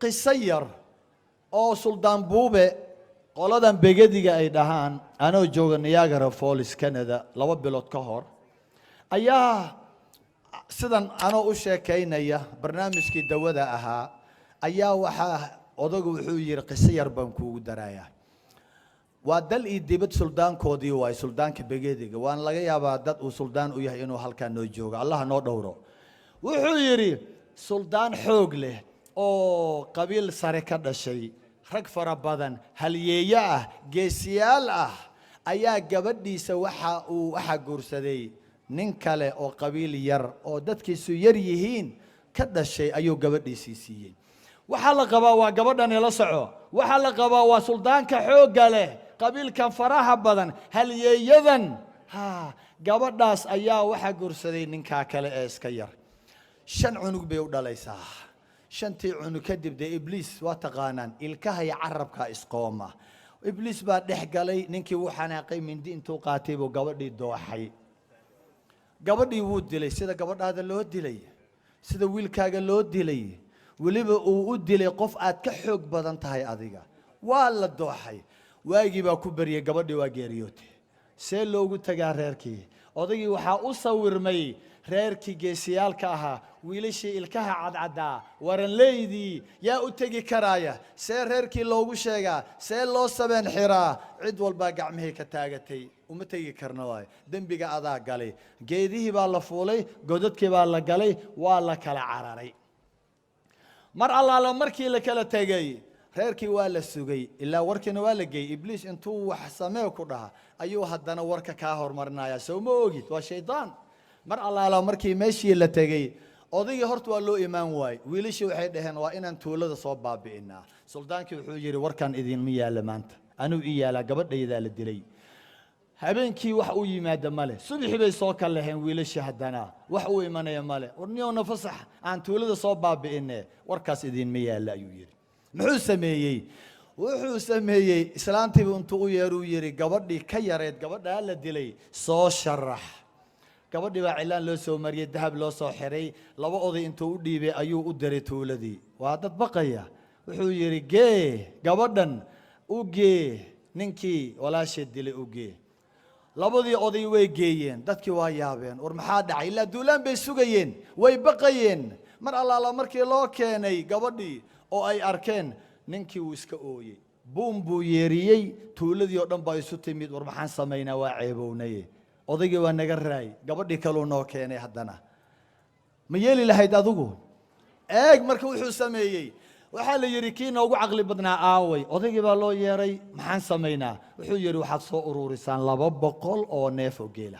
قصير أو سلطان بوبة قولدان بيجديجا أي دهان أنا وجوغ نياجرا فوليس كندا لو بلوت كهور أياه sidan ana u sheekaynaya barnaamijkii dawada ahaa ayaa waxa odagu wuxuu yiri qiso yar baan kuugu darayaa waa dal ii dibad suldaankoodii way suldaanka begeediga waan laga yaabaa dad uu suldaan u yahay inuu halka noo joogo allah noo dhowro wuxuu yiri suldaan xoog leh oo qabiil sare ka dhashay rag fara badan halyeeya ah geesiyaal ah ayaa gabadhiisa waxa guursaday nin kale oo qabiil yar oo dadkiisu yar yihiin ka dhashay ayuu gabadhiisii siiyay waxa la qabaa waa gabadhan la soco waxa la qabaa waa suldaanka xoogga leh qabiilkan faraha badan halyeeyadan gabadhaas ayaa waxa guursaday ninka kale ee iska yar shan cunug bay u dhalaysaa shantii cunug kadib ibliis waa taqaanaan ilkaha iyo carabka isqooma ibliis baa dhex galay ninkii uu xanaaqay mindi intuu qaatay buu gabadhii dooxay gabadhii wuu dilay sida gabadhaada loo dilay sida wiilkaaga loo dilay waliba uu u dilay qof aad ka xoog badan tahay adiga waa la dooxay waagii baa ku bariyay gabadhii waa geeriyootay see loogu tagaa reerkii odagii waxa u sawirmay reerkii geesiyaalka ahaa wiilashii ilkaha cadcada waran leeydi yaa u tagi karaaya see reerkii loogu sheegaa see loo sabeen xiraa cid walba gacmihii ka taagatay uma tagi karna waay dambiga adaa galay geedihii baa la fuulay godadkii baa la galay waa la kala cararay mar allaala markii la kala tagay reerkii waa la sugay ilaa warkiina waa la geeyay ibliis intuu wax sameeyo ku dhaha ayuu haddana warka ka hormarnaya soo ma ogid waa shaydaan mar allaala markii meeshii la tagay odayga horta waa loo iimaan waay wiilashii waxay dhaheen waa inaan tuulada soo baabi'inaa suldaankii wuxuu yiri warkan idin ma yaala maanta anuu ii yaala gabadhayda la dilay habeenkii wax uu yimaado male subaxii bay soo kalaheen wiilashii haddana wax uu imanaya male warniyoona fasax aan tuulada soo baabi'inee warkaas idin ma yaala ayuu yiri muxuu sameeyay wuxuu sameeyay islaantiiba intuu u yeeru yiri gabadhii ka yareed gabadha la dilay soo sharax gabadhii baa cilaan loo soo mariyay dahab loo soo xiray laba oday intuu u dhiibay ayuu u diray tuuladii waa dad baqaya wuxuu yiri gee gabadhan u gee ninkii walaasheed dilay u gee labadii oday way geeyeen dadkii waa yaabeen war maxaa dhacay ilaa duulaan bay sugayeen way baqayeen mar allaala markii loo keenay gabadhii oo ay arkeen ninkii uu iska ooyay buum buu yeeriyey tuuladii oo dhan baa isu timid war maxaan samaynaa waa ceebownay odaygii waa naga raay gabadhii kaloo noo keenay haddana ma yeeli lahayd adigu eeg marka wuxuu sameeyey waxaa la yiri kii noogu caqli badnaa aaway odaygii baa loo yeeray maxaan samaynaa wuxuu yiri waxaad soo ururisaan 200 oo neef oo geela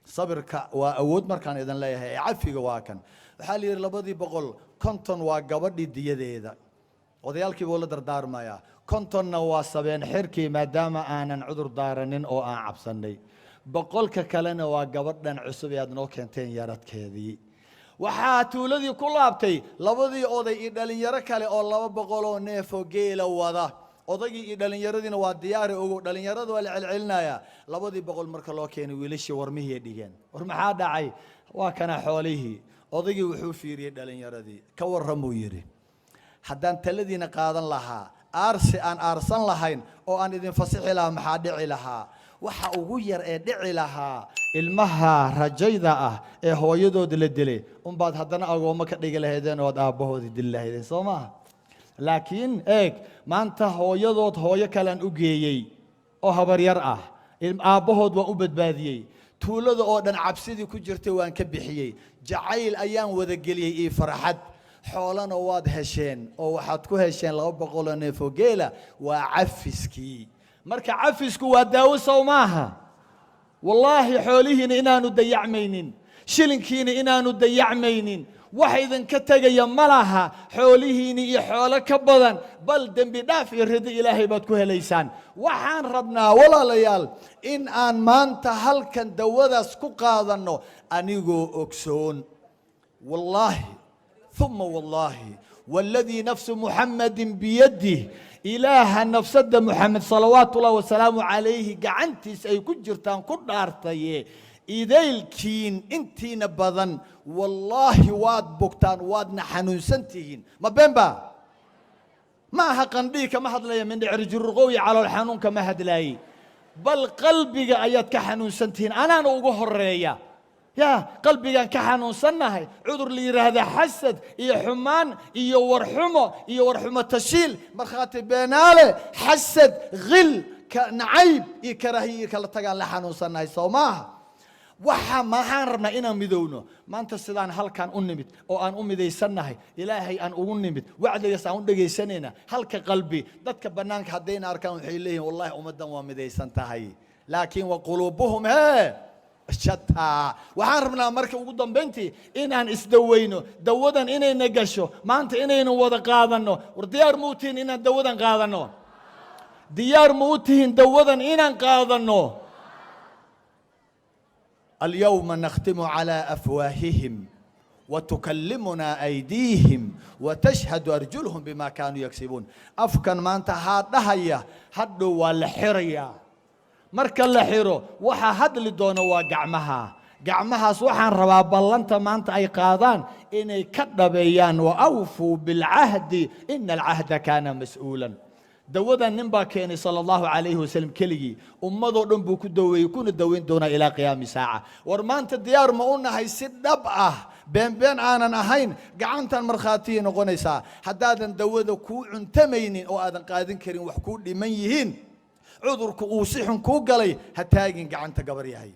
sabirka waa awood markaan idin leeyahay cafiga waa kan waxaa la yiri 200 konton waa gabadhii diyadeeda odayaalkii buu la dardaarmayaa kontonna waa sabeen xirkii maadaama aanan cudur daaranin oo aan cabsanay boqolka kalena waa gabadhan cusub ee aad noo keenteen yaradkeedii waxaa tuuladii ku laabtay labadii oday iyo dhalinyaro kale oo 200 oo neef oo geela wada odaygii iyo dhalinyaradiina waa diyaar ugu dhalinyaradu waa la celcelinaya 200 marka loo keenay wiilashii warmihii dhigeen war maxaa dhacay waa kana xoolihii odaygii wuxuu fiiriyay dhalinyaradii ka warramuu yiri haddaan taladiina qaadan lahaa aarsi aan aarsan lahayn oo aan idin fasixi lahaa maxaa dhici lahaa waxa ugu yar ee dhici lahaa ilmaha rajayda ah ee hooyadood la dilay baad haddana agooma ka dhigi lahaydeen oo aabahood dil lahaydeen Soomaa laakiin eeg maanta hooyadood hooyo kale aan u geeyay oo habar yar ah aabahood waa u badbaadiyay tuulada oo dhan cabsidii ku jirtay waan ka bixiyay jacayl ayaan wada geliyay ee farxad xoolana waad hesheen oo waxaad ku hesheen 200 neef oo geela waa cafiskii marka cafisku waa daawo Soomaaha wallahi xoolihiina inaanu dayacmaynin shilinkiina inaanu dayacmaynin wax idin ka tagaya malaha xoolihiina iyo xoolo ka badan bal dambi dhaaf iyo rida Ilaahay baad ku helaysaan waxaan rabnaa walaalayaal in aan maanta halkan dawadaas ku qaadano anigoo ogsoon wallahi thumma wallahi والذي نفس محمد بيده إله نفسد محمد صلوات الله وسلامه عليه قعنتيس أي كجرتان كدارتي إذيلكين انتين بدن والله واد بوكتان واد نحنون سنتين ما بين با ما قندي كما هدلاي من عرجرقوي على الحنون كما هدلاي بل قلبي ايات كحنون سنتين انا ugu horeeya يا قلبي كحنون سنهي عذر لي هذا حسد يا حمان يا ورحمه تشيل مرخاتي بيناله حسد غل نعيب كراهيه كلا تقال لحنون سنهي سوماها waxa maxaan rabnaa inaan midowno maanta sidaan halkan u nimid oo aan u mideysanahay ilaahay aan ugu nimid wacdigaas aan u dhageysanayna halka qalbi dadka banaanka hadayna arkaan waxay leeyihiin wallahi ummadan waa mideysan tahay laakiin wa qulubuhum shatta waxaan rabnaa marka ugu dambeyntii inaan isdaweyno dawadan inayna gasho maanta inaynu wada qaadano war diyaar ma u tihiin inaan dawadan qaadano diyaar ma u tihiin dawadan inaan qaadano اليوم نختم على أفواههم وتكلمنا أيديهم وتشهد أرجلهم بما كانوا يكسبون أفكن ما أنت هادهيا هدو والحرية مركا الحيرو وحا هد لدونا وقعمها سوحان ربا بلانتا ما أنت أي قادان إني كدبيان وأوفوا بالعهد إن العهد كان مسؤولا دوادا نمبا كيني صلى الله عليه وسلم كلي أمضو نمبو كدوي يكون الدوين دونا إلى قيام ساعة ورمانت الديار ما قلنا هاي سد دبعة بين آنا أهين قعنتا مرخاتين وغنيسا حدادا دوادا كو عنتمينين أو آدن قادن كريم وحكو لميهين عذر كوسيحن كو قلي هتاقين قعنتا قبري هاي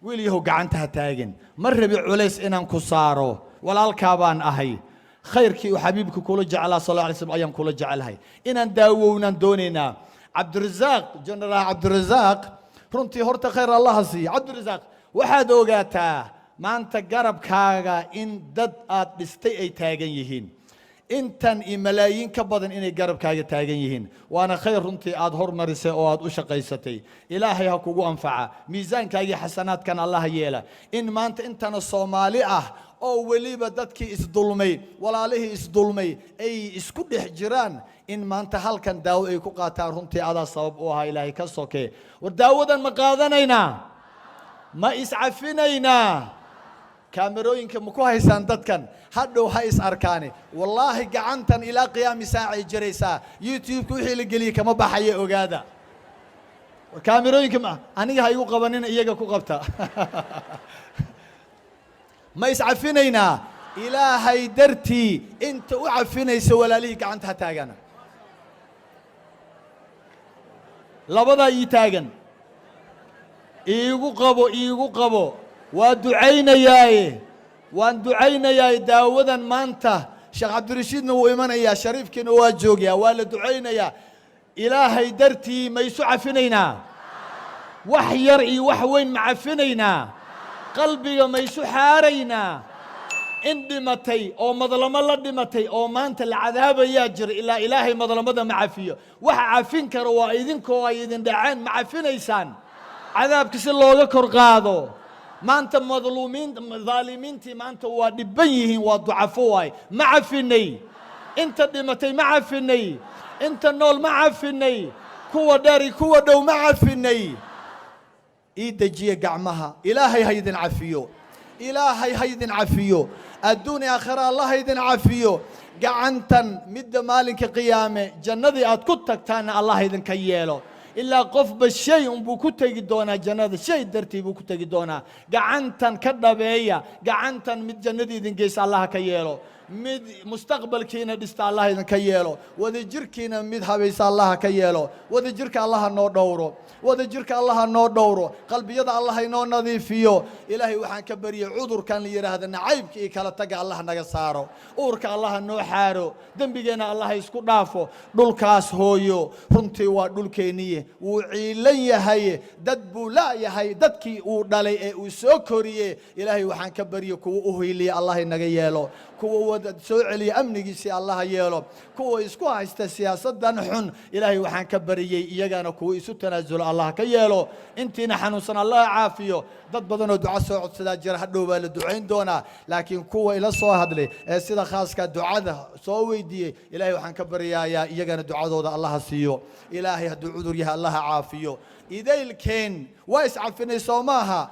ويلي هو قعنتا هتاقين مر بعليس إنان كسارو ولا الكابان أهي خيرك وحبيبك كل جعل صلى الله عليه وسلم أيام كل جعلها إن داوونا دوننا عبد الرزاق جنرال عبد الرزاق رنتي هرت خير الله سي عبد الرزاق واحد وقاتا ما أنت قرب كاغا إن دد بستي أي تاجن يهين إنتن ملايين كبدن إني قرب كاغا تاجن يهين وأنا خير رنتي أظهر مرسي أو أد أشقيستي إلهي هكو أنفعه ميزان كاغي حسنات كان الله يلا إن ما أنت الصومالي oo waliba dadkii isdulmay walaalihii isdulmay ay isku dhex jiraan in maanta halkan daawo ay ku qaataan runtii adaa sabab u ahaa ilaahay ka sokee war daawadan ma qaadanaynaa ma iscafinaynaa kaamirooyinka ma ku haysaan dadkan hadhow ha is arkaane wallaahi gacantan ilaa qiyaami saaca ay jiraysaa youtube-ka wixii la geliyay kama baxaya ogaada kaamirooyinka aniga ha igu qabanin iyaga ku qabta ما يسعفينينا إلهي درتي أنت وعفيني ولا ليك عنتها تاجنا لبضا يتاجن إيجو قبو ودعينا ياي وندعينا ياي داودا مانتا شيخ عبد الرشيد نو إيمانا يا شريف كنو واجوجيا ولا دعينا يا إلهي درتي ما يسعفينينا وحير وحوين معفينينا قلبي ما يسحارينا إن دمتي أو مظلم الله دمتي أو ما أنت العذاب يجر إلا إلهي مظلم معفيه وحعفين كروايدين كوايدين دعين معفين إيسان عذاب كسر الله ذكر قاضو ما أنت مظلومين ظالمين تي ما أنت ودبيه وضعفوي معفيني أنت دمتي معفيني أنت النول معفيني كوا داري كوا دو معفيني إيدجي قعمها إلهي هيدن عفيو إلهي هيدن عفيو الدنيا آخرة الله هيدن عفيو قعنتن مد مالك قيامة جندي أتكتك تانا الله هيدن كيالو إلا قف بالشيء بوكتك دونا جند شيء درتي بوكتك دونا قعنتن كدبية قعنتن مد جندي دين قيس الله كيالو مد مستقبل كينا دست الله إذن كيالو وذجر كينا مد حبيس الله كيالو وذجرك الله نور دوره وذجرك الله نور دوره قلبي يضع الله نور نظيفيو إلهي وحن كبري عذر كان لي هذا نعيب كي كلا تقع الله نقصاره أورك الله نو حارو دنبينا الله يسكت دافو دول كاس هويو رنتي ودول كينيه وعيلي هي ددبو لا يهي ددكي ودالي وسكريه إلهي وحن كبري كو أهيلي الله نقيالو كو سوعلي أمني سي الله يالو كو إسكو هايستا سياسة دنحن إلهي وحن كبريي إيجانا كو إسو تنزل الله كيالو انتي نحن صن الله عافيو ضد بدنا دعاء سعود سدا جرح دوبا لدعين دونا لكن كو إلى صو هدلي سدا خاص كدعاء صوي دي إلهي وحن كبريا يا إيجانا دعاء دودا الله سيو إلهي هدو عذريها الله عافيو إذا الكين وايس عفني صوماها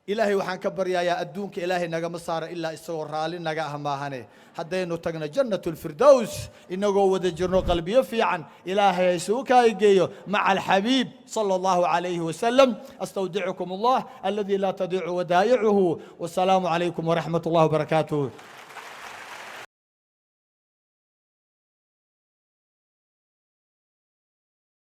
إلهي وحن كبر يا أدونك إلهي نجا مصار إلا إسوا رالي نجا أهمهني حدينو تجنا جنة الفردوس إنه جود الجنة قلبي في عن إلهي يسوك يجيو مع الحبيب صلى الله عليه وسلم أستودعكم الله الذي لا تضيع ودائعه والسلام عليكم ورحمة الله وبركاته.